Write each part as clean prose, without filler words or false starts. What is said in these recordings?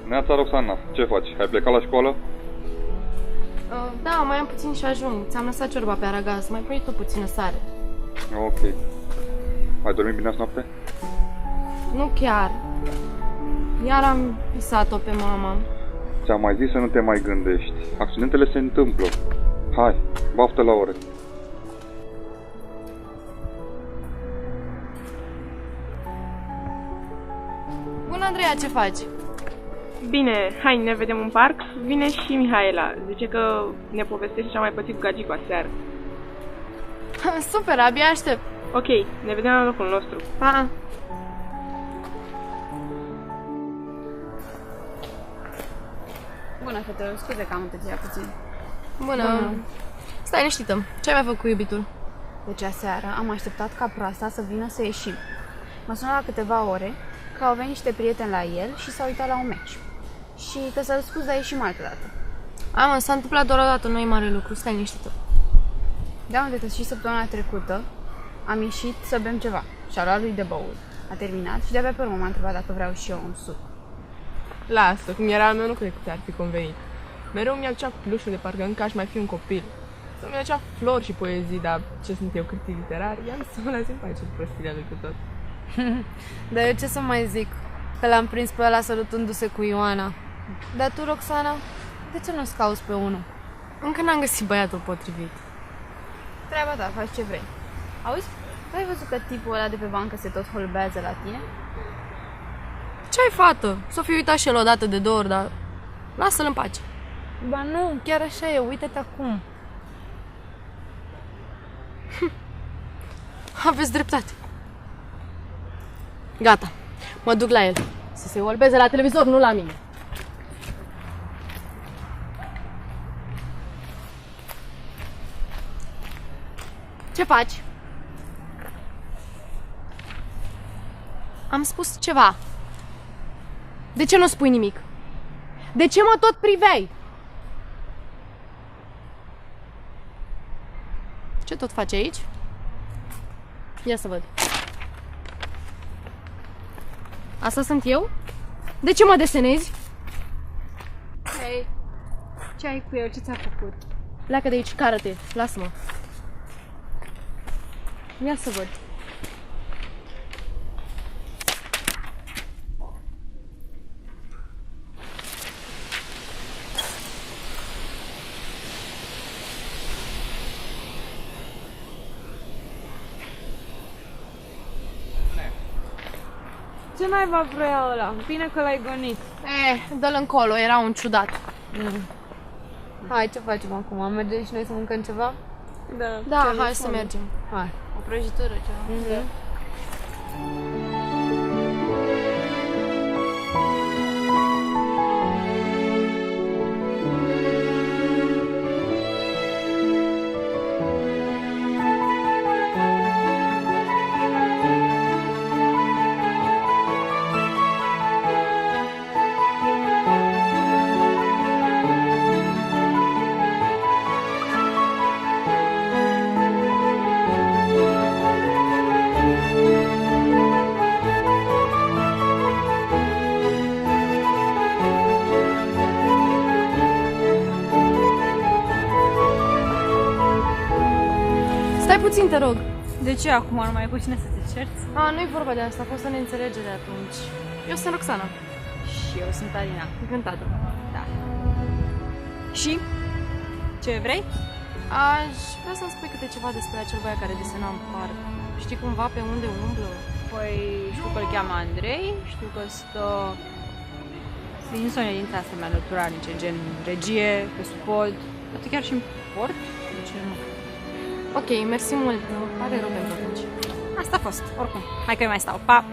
Neața, Roxana, ce faci? Ai plecat la școală? Da, mai am puțin și ajung. Ți-am lăsat ciorba pe aragaz, mai pui tu puțină sare. Ok. Ai dormit bine azi noapte? Nu chiar. Iar am visat-o pe mama. Ți-am mai zis să nu te mai gândești. Accidentele se întâmplă. Hai, baftă la ore. Bună, Andreea, ce faci? Bine, hai, ne vedem în parc. Vine și Mihaela. Zice că ne povestește ce a mai pățit cu Gagicu aseară. Super, abia aștept. Ok, ne vedem la locul nostru. Pa! Bună, fetelor, scuze că am întârziat puțin. Bună. Stai liniștită. Ce ai mai făcut cu iubitul? Deci aseară am așteptat ca proasta să vină să ieșim. M-a sunat la câteva ore că au venit niște prieteni la el și s-au uitat la un meci. Și că să-l scuz, dar ieșim altă dată. Mă, s-a întâmplat doar o dată, nu e mare lucru. Stai liniștită. Da, unde și săptămâna trecută am ieșit să bem ceva și a luat lui de băut. A terminat și de-abia pe urmă m-a întrebat dacă vreau și eu un suc. Lasă, cum era al meu, nu cred că ți-ar fi convenit. Mereu mi-a aducea plușul de parcă încă aș mai fi un copil. Să mi aducea flori și poezii, dar ce sunt eu, critic literar? Ia-mi să mă las în pace cu prostiile lui cu tot. Dar eu ce să mai zic? Că l-am prins pe ăla sărutându-se cu Ioana. Dar tu, Roxana, de ce nu-ți cauți pe unul? Încă n-am găsit băiatul potrivit. Treaba ta, faci ce vrei. Auzi, tu ai văzut că tipul ăla de pe bancă se tot holbează la tine? Ce ai, fată? S-o fi uitat și el odată de 2 ori, dar lasă-l în pace. Ba nu, chiar așa e, uite-te acum. Aveți dreptate. Gata, mă duc la el. Să se olbeze la televizor, nu la mine. Ce faci? Am spus ceva. De ce nu spui nimic? De ce mă tot priveai? Ce tot faci aici? Ia să văd. Asta sunt eu? De ce mă desenezi? Hei, ce ai cu el? Ce ți-a făcut? Pleacă de aici, cară-te, lasă-mă. Ia să văd. Ce mai va vrea ăla? Bine că l-ai gonit. Dă-l încolo, era un ciudat. Hai, ce facem acum? Mergem și noi să mâncăm ceva? Da, hai să mergem. Hai. O prăjitură, ceva. Stai puțin, te rog. De ce acum nu mai e cu cine să te cerți? Nu-i vorba de asta, a fost o neînțelegere atunci. Eu sunt Roxana. Și eu sunt Alina. Încântată. Da. Și? Ce vrei? Aș vrea să-mi spui câte ceva despre acel băiat care desena în parc. Știi cumva pe unde umblă? Păi știu că îl cheamă Andrei, știu că stă din zone dintre astea mai naturalnice, gen regie, pe supod, poate chiar și în port, de ce nu? Ok, mersi mult. Pare rău pentru atunci. Asta a fost, oricum. Hai că eu mai stau. Pa!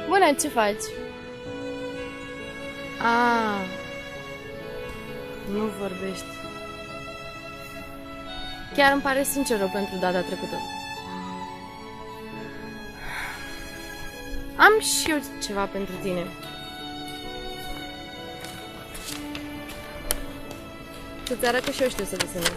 Bună, ce faci? Nu vorbești. Chiar îmi pare sincer rău pentru data trecută. Am și eu ceva pentru tine. Să-ți arăt că și eu știu să desenez.